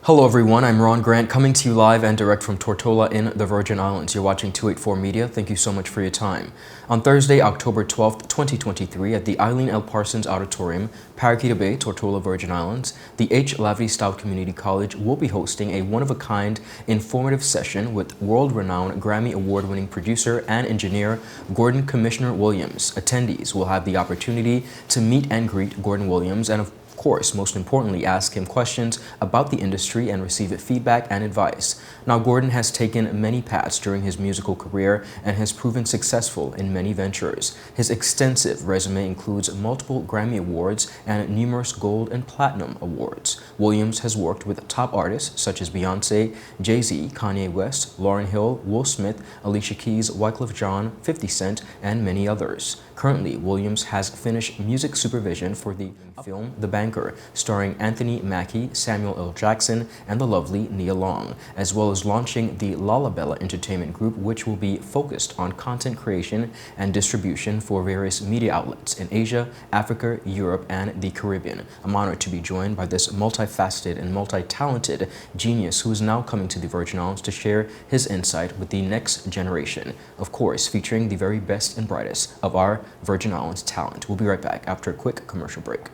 Hello everyone, I'm Ron Grant coming to you live and direct from Tortola in the Virgin Islands. You're watching 284 Media. Thank you so much for your time. On Thursday, October 12th, 2023 at the Eileen L. Parsons Auditorium, Parakeeta Bay, Tortola, Virgin Islands, the Lavity Stoutt Community College will be hosting a one-of-a-kind informative session with world-renowned Grammy Award-winning producer and engineer Gordon Commissioner Williams. Attendees will have the opportunity to meet and greet Gordon Williams and of course, most importantly, ask him questions about the industry and receive feedback and advice. Now, Gordon has taken many paths during his musical career and has proven successful in many ventures. His extensive resume includes multiple Grammy Awards and numerous gold and platinum awards. Williams has worked with top artists such as Beyonce, Jay-Z, Kanye West, Lauryn Hill, Will Smith, Alicia Keys, Wyclef Jean, 50 Cent, and many others. Currently, Williams has finished music supervision for the film The Banker, starring Anthony Mackie, Samuel L. Jackson, and the lovely Nia Long, as well as launching the Lalabella Entertainment Group, which will be focused on content creation and distribution for various media outlets in Asia, Africa, Europe, and the Caribbean. I'm honored to be joined by this multifaceted and multi-talented genius who is now coming to the Virgin Islands to share his insight with the next generation, of course, featuring the very best and brightest of our Virgin Islands talent. We'll be right back after a quick commercial break.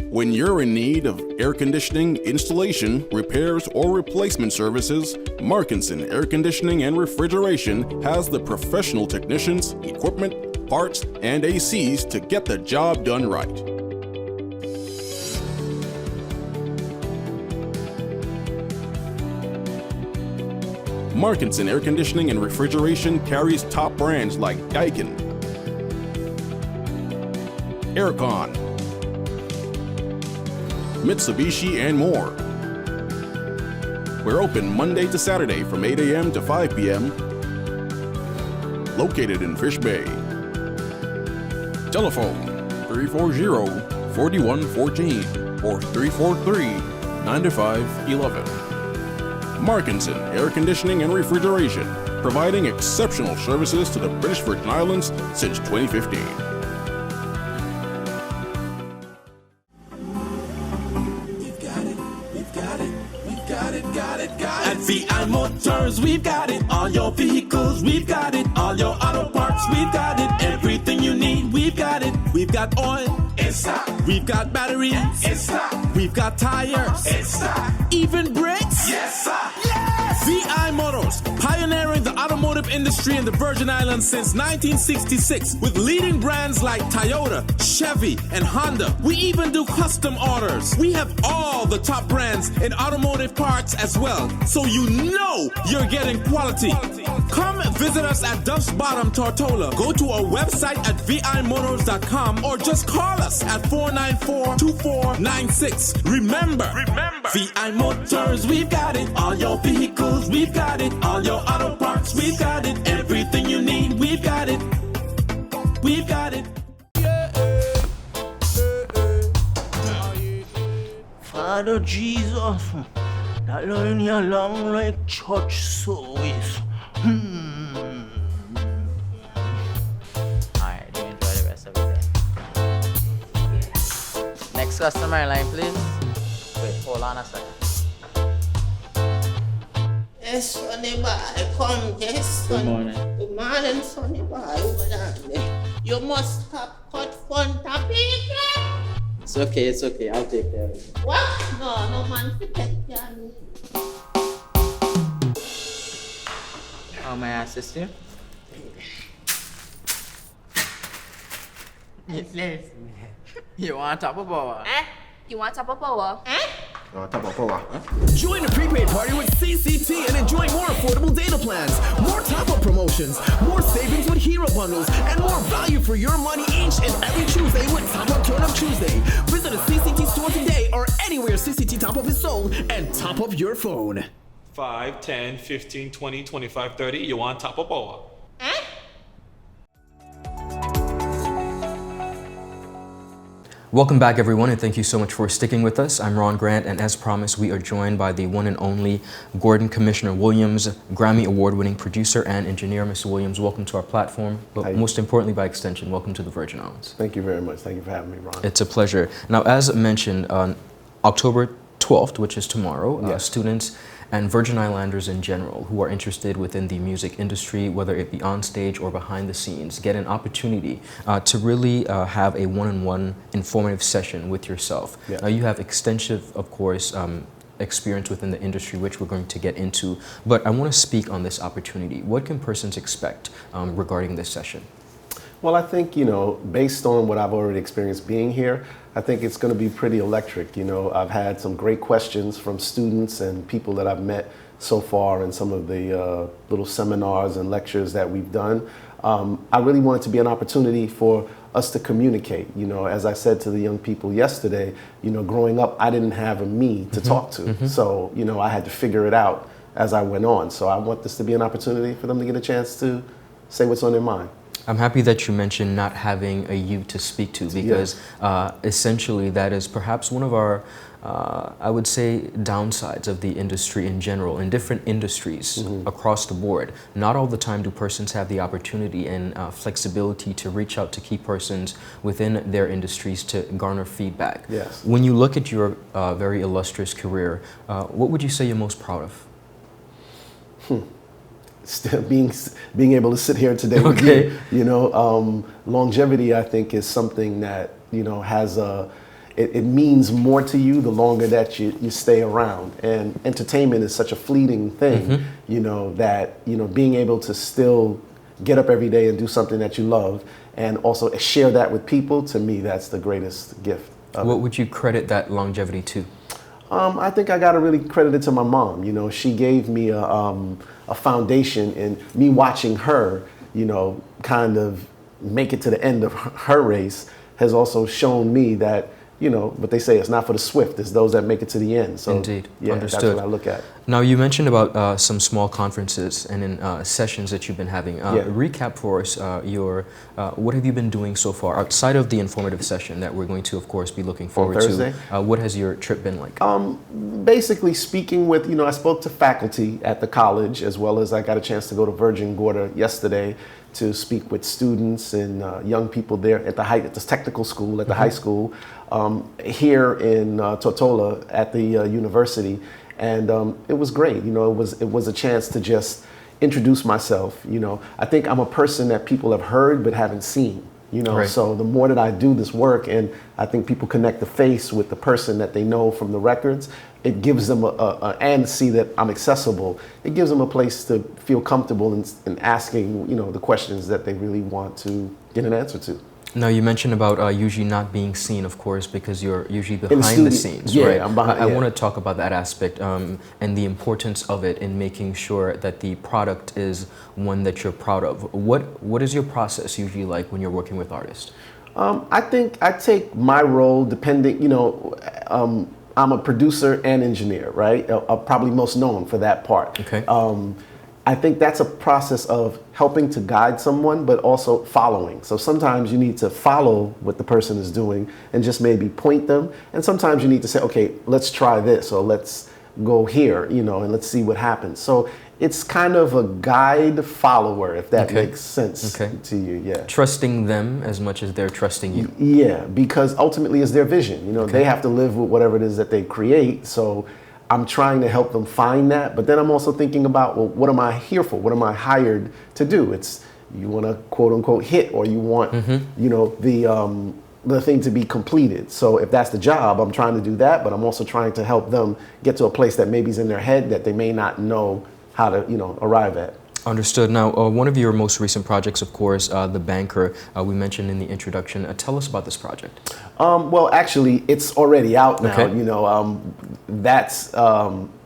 When you're in need of air conditioning, installation, repairs, or replacement services, Markinson Air Conditioning and Refrigeration has the professional technicians, equipment, parts, and ACs to get the job done right. Markinson Air Conditioning and Refrigeration carries top brands like Daikin, Aircon, Mitsubishi, and more. We're open Monday to Saturday from 8 a.m. to 5 p.m. Located in Fish Bay. Telephone 340-4114 or 343-9511. Markinson Air Conditioning and Refrigeration, providing exceptional services to the British Virgin Islands since 2015. At VI Motors, we've got it. All your vehicles, we've got it. All your auto parts, we've got it. Everything you need, we've got it. We've got oil, it's stock. We've got batteries, it's stock. We've got tires, it's stock. Even brakes, yes sir. Yes! VI Motors, pioneering the automotive industry in the Virgin Islands since 1966 with leading brands like Toyota, Chevy, and Honda. We even do custom orders. We have all the top brands in automotive parts as well, so you know you're getting quality. Come visit us at Duff's Bottom, Tortola. Go to our website at vimotors.com or just call us at 494-2496. Remember, VI Motors, we've got it. All your vehicles, we've got it. All your auto parts, we've got it. Everything you need, we've got it. We've got it. Father Jesus, that line you long like church service. Alright, do enjoy the rest of the day. Next customer line, please. Wait, hold on a second. Yes, Sonny boy, come, yes, son. Good morning. Good morning, Sonny boy. Over there. You must have cut fun topic. It's okay, I'll take care of it. What? No man, forget Johnny. How may I assist you? You want top of power? You want top of power? Join a prepaid party with CCT and enjoy more affordable data plans, more top-up promotions, more savings with hero bundles, and more value for your money each and every Tuesday with Top Up Turn Up Tuesday. Visit a CCT store today or anywhere CCT Top Up is sold and top up your phone. 5, 10, 15, 20, 25, 30. You want top of power? Welcome back, everyone, and thank you so much for sticking with us. I'm Ron Grant, and as promised, we are joined by the one and only Gordon Commissioner Williams, Grammy Award-winning producer and engineer. Mr. Williams, welcome to our platform, but most importantly, by extension, welcome to the Virgin Islands. Thank you very much. Thank you for having me, Ron. It's a pleasure. Now, as mentioned, on October 12th, which is tomorrow, Yes. students and Virgin Islanders in general who are interested within the music industry, whether it be on stage or behind the scenes, get an opportunity to really have a one-on-one informative session with yourself. Yeah. Now, you have extensive, of course, experience within the industry, which we're going to get into, but I want to speak on this opportunity. What can persons expect regarding this session? Well, I think, based on what I've already experienced being here, I think it's going to be pretty electric. I've had some great questions from students and people that I've met so far in some of the little seminars and lectures that we've done. I really want it to be an opportunity for us to communicate. As I said to the young people yesterday, growing up, I didn't have a me to talk to. So, I had to figure it out as I went on. So I want this to be an opportunity for them to get a chance to say what's on their mind. I'm happy that you mentioned not having a you to speak to, because essentially that is perhaps one of our, I would say, downsides of the industry in general, in different industries across the board. Not all the time do persons have the opportunity and flexibility to reach out to key persons within their industries to garner feedback. Yes. When you look at your very illustrious career, what would you say you're most proud of? Still being able to sit here today with you, longevity, I think, is something that has it means more to you the longer that you stay around. And entertainment is such a fleeting thing, that being able to still get up every day and do something that you love, and also share that with people. To me, that's the greatest gift. What would you credit that longevity to? I think I got to really credit it to my mom. She gave me a foundation, and me watching her, kind of make it to the end of her race has also shown me that, what they say, it's not for the swift, it's those that make it to the end. So, indeed, yeah, understood. That's what I look at. Now, you mentioned about some small conferences and in sessions that you've been having. Recap for us what have you been doing so far outside of the informative session that we're going to, of course, be looking forward to? What has your trip been like? Basically speaking with, I spoke to faculty at the college, as well as I got a chance to go to Virgin Gorda yesterday to speak with students and young people there at the technical school, at the high school, here in Tortola at the university. And it was great. It was a chance to just introduce myself. I think I'm a person that people have heard but haven't seen. Right. So the more that I do this work, and I think people connect the face with the person that they know from the records, it gives them and see that I'm accessible. It gives them a place to feel comfortable in asking, the questions that they really want to get an answer to. Now, you mentioned about usually not being seen, of course, because you're usually behind the scenes, right? I'm behind. I want to talk about that aspect and the importance of it in making sure that the product is one that you're proud of. What is your process usually like when you're working with artists? I think I take my role depending, I'm a producer and engineer, right? I'm probably most known for that part. Okay. I think that's a process of helping to guide someone, but also following. So sometimes you need to follow what the person is doing and just maybe point them. And sometimes you need to say, okay, let's try this, or let's go here, and let's see what happens. So it's kind of a guide follower, if that makes sense to you. Yeah. Trusting them as much as they're trusting you. Yeah, because ultimately it's their vision. They have to live with whatever it is that they create. So I'm trying to help them find that, but then I'm also thinking about, well, what am I here for? What am I hired to do? It's, you want to quote unquote hit, or you want, the thing to be completed. So if that's the job, I'm trying to do that, but I'm also trying to help them get to a place that maybe is in their head that they may not know how to, arrive at. Understood. Now, one of your most recent projects, of course, The Banker, we mentioned in the introduction. Tell us about this project. Well, actually, it's already out now. Okay.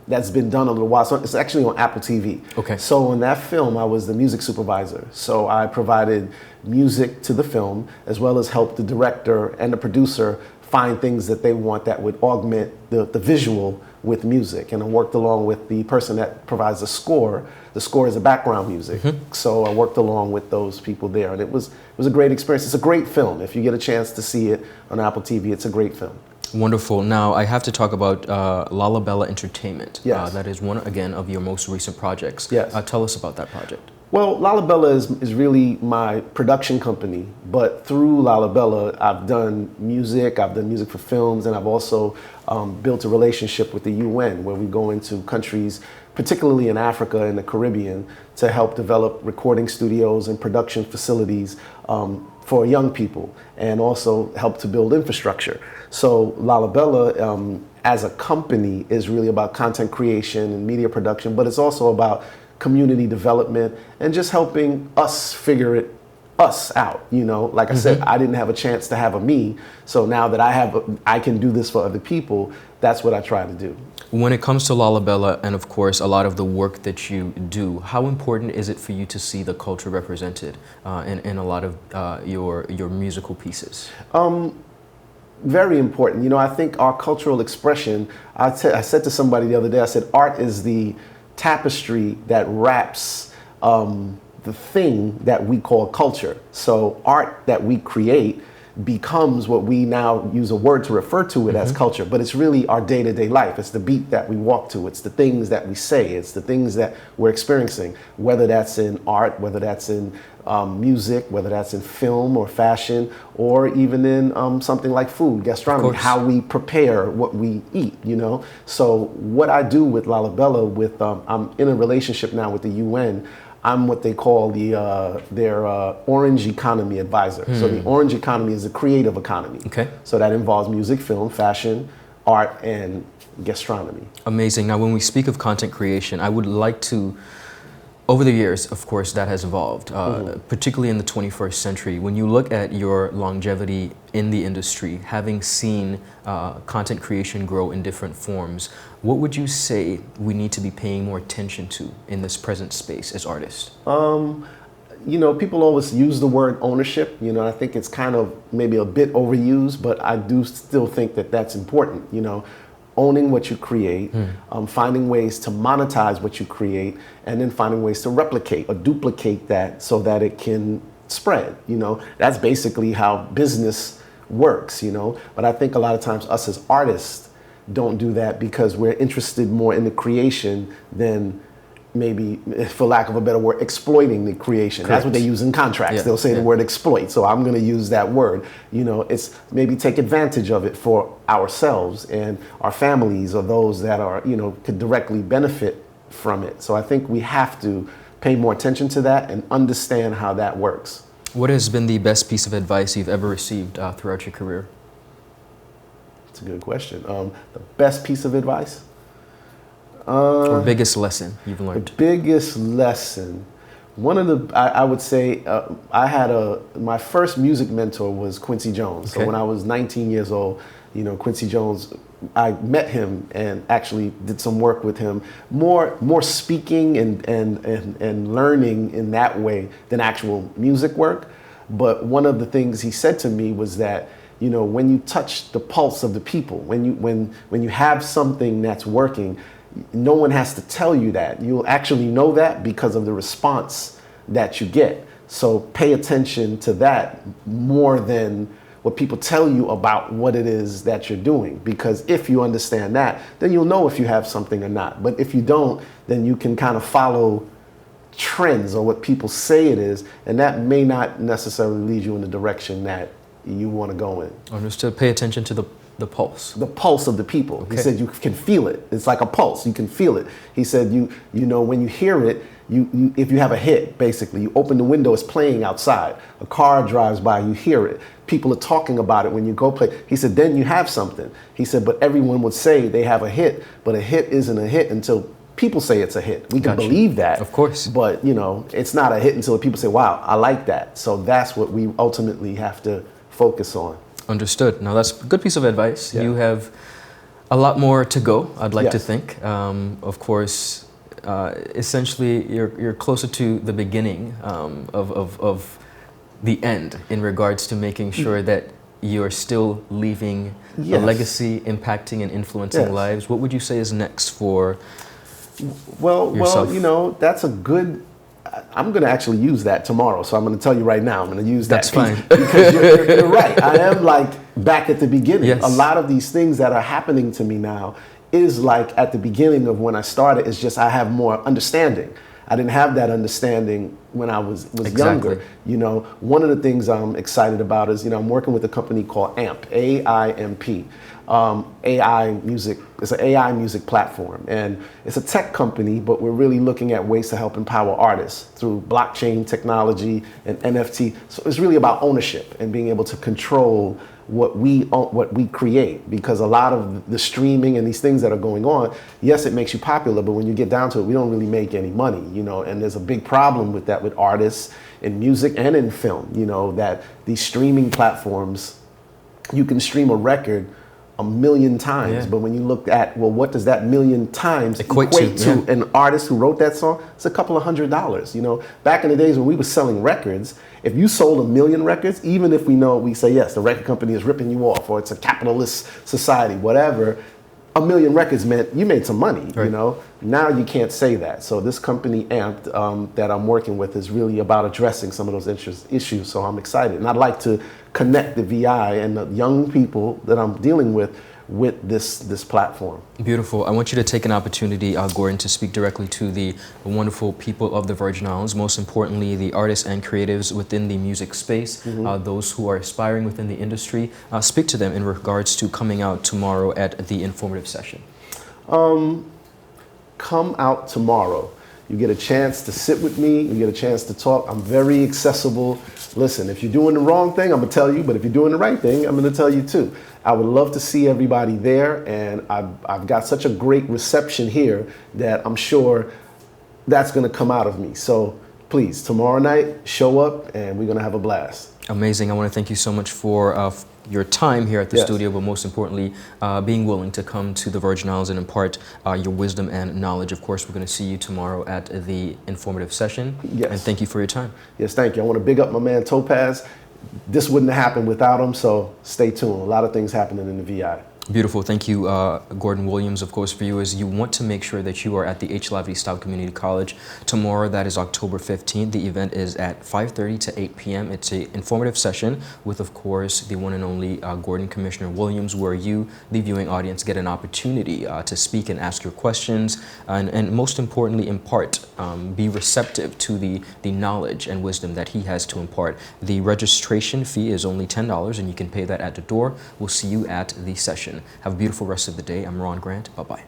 That's been done a little while. So it's actually on Apple TV. Okay. So in that film, I was the music supervisor. So I provided music to the film, as well as helped the director and the producer find things that they want that would augment the visual with music. And I worked along with the person that provides the score. The score is the background music. So I worked along with those people there. And it was a great experience. It's a great film. If you get a chance to see it on Apple TV, it's a great film. Wonderful. Now, I have to talk about Lalabella Entertainment. Yes. That is one, again, of your most recent projects. Yes. Tell us about that project. Well, Lalabella is really my production company, but through Lalabella, I've done music for films, and I've also built a relationship with the UN where we go into countries, particularly in Africa and the Caribbean, to help develop recording studios and production facilities for young people, and also help to build infrastructure. So Lalabella, as a company, is really about content creation and media production, but it's also about community development and just helping us figure us out. You know, like I said, I didn't have a chance to have a me, so now that I can do this for other people. That's what I try to do. When it comes to Lalabella, and of course a lot of the work that you do, how important is it for you to see the culture represented in a lot of your musical pieces? Very important. You know, I think our cultural expression, I said to somebody the other day, I said, art is the tapestry that wraps the thing that we call culture. So art that we create becomes what we now use a word to refer to it as culture, but it's really our day-to-day life. It's the beat that we walk to. It's the things that we say. It's the things that we're experiencing, whether that's in art, whether that's in music, whether that's in film or fashion, or even in something like food, gastronomy, how we prepare what we eat, you know? So what I do with Lalabella, I'm in a relationship now with the UN. I'm what they call their orange economy advisor. So the orange economy is a creative economy. Okay. So that involves music, film, fashion, art, and gastronomy. Amazing. Now, when we speak of content creation, I would like to, over the years, of course, that has evolved, particularly in the 21st century. When you look at your longevity in the industry, having seen content creation grow in different forms, what would you say we need to be paying more attention to in this present space as artists? You know, people always use the word ownership. You know, I think it's kind of maybe a bit overused, but I do still think that that's important. You know, owning what you create, finding ways to monetize what you create, and then finding ways to replicate or duplicate that so that it can spread. You know, that's basically how business works, you know. But I think a lot of times us as artists don't do that because we're interested more in the creation than maybe, for lack of a better word, exploiting the creation. Correct. That's what they use in contracts. Yeah. They'll say the word exploit. So I'm going to use that word. You know, it's maybe take advantage of it for ourselves and our families or those that are, you know, could directly benefit from it. So I think we have to pay more attention to that and understand how that works. What has been the best piece of advice you've ever received throughout your career? That's a good question. The best piece of advice? Or biggest lesson you've learned? The biggest lesson. One of the, I would say, I had my first music mentor was Quincy Jones. Okay. So when I was 19 years old, you know, Quincy Jones, I met him and actually did some work with him, more speaking and learning in that way than actual music work. But one of the things he said to me was that, you know, when you touch the pulse of the people, when you have something that's working, no one has to tell you that. You'll actually know that because of the response that you get. So pay attention to that more than what people tell you about what it is that you're doing. Because if you understand that, then you'll know if you have something or not. But if you don't, then you can kind of follow trends or what people say it is, and that may not necessarily lead you in the direction that you want to go in. Understood. Pay attention to the pulse. The pulse of the people. Okay. He said you can feel it. It's like a pulse. You can feel it. He said you know when you hear it, you if you have a hit, basically, you open the window, it's playing outside. A car drives by, you hear it. People are talking about it when you go play. He said then you have something. He said but everyone would say they have a hit, but a hit isn't a hit until people say it's a hit. We can believe that. Of course. But, you know, it's not a hit until people say, wow, I like that. So that's what we ultimately have to focus on. Understood. Now that's a good piece of advice. Yeah. You have a lot more to go, I'd like to think. Of course, essentially you're closer to the beginning of the end in regards to making sure that you're still leaving a legacy, impacting and influencing lives. What would you say is next for yourself? Well, you know, that's a good, I'm going to actually use that tomorrow. So I'm going to tell you right now, I'm going to use that. That's fine. Because you're right. I am like back at the beginning. Yes. A lot of these things that are happening to me now is like at the beginning of when I started. It's just I have more understanding. I didn't have that understanding when I was Exactly. younger. You know, one of the things I'm excited about is, you know, I'm working with a company called AMP, AIMP. AI music, it's an AI music platform, and it's a tech company, but we're really looking at ways to help empower artists through blockchain technology and NFT. So it's really about ownership and being able to control what we create, because a lot of the streaming and these things that are going on, yes, it makes you popular, but when you get down to it, we don't really make any money, you know, and there's a big problem with that with artists in music and in film, you know, that these streaming platforms, you can stream a record 1,000,000 times, but when you look at, well, what does that 1,000,000 times equate to an artist who wrote that song? It's a couple of $100. You know, back in the days when we were selling records, if you sold 1,000,000 records, even if we say, yes, the record company is ripping you off, or it's a capitalist society, whatever, 1,000,000 records meant you made some money, you know? Now you can't say that. So this company, AMP, that I'm working with is really about addressing some of those issues. So I'm excited. And I'd like to connect the VI and the young people that I'm dealing with this platform. Beautiful. I want you to take an opportunity, Gordon, to speak directly to the wonderful people of the Virgin Islands, most importantly, the artists and creatives within the music space, those who are aspiring within the industry. Speak to them in regards to coming out tomorrow at the informative session. Come out tomorrow. You get a chance to sit with me. You get a chance to talk. I'm very accessible. Listen, if you're doing the wrong thing, I'm going to tell you. But if you're doing the right thing, I'm going to tell you too. I would love to see everybody there. And I've got such a great reception here that I'm sure that's going to come out of me. So please, tomorrow night, show up and we're going to have a blast. Amazing. I want to thank you so much for your time here at the studio, but most importantly, being willing to come to the Virgin Islands and impart your wisdom and knowledge. Of course, we're going to see you tomorrow at the informative session. Yes. And thank you for your time. Yes, thank you. I want to big up my man Topaz. This wouldn't have happened without him, so stay tuned. A lot of things happening in the VI. Beautiful. Thank you, Gordon Williams. Of course, for you, as you want to make sure that you are at the Lavity Stoutt Community College tomorrow. That is October 15th. The event is at 5:30 to 8 p.m. It's an informative session with, of course, the one and only Gordon Commissioner Williams, where you, the viewing audience, get an opportunity to speak and ask your questions, and most importantly, impart, be receptive to the knowledge and wisdom that he has to impart. The registration fee is only $10, and you can pay that at the door. We'll see you at the session. Have a beautiful rest of the day. I'm Ron Grant. Bye-bye.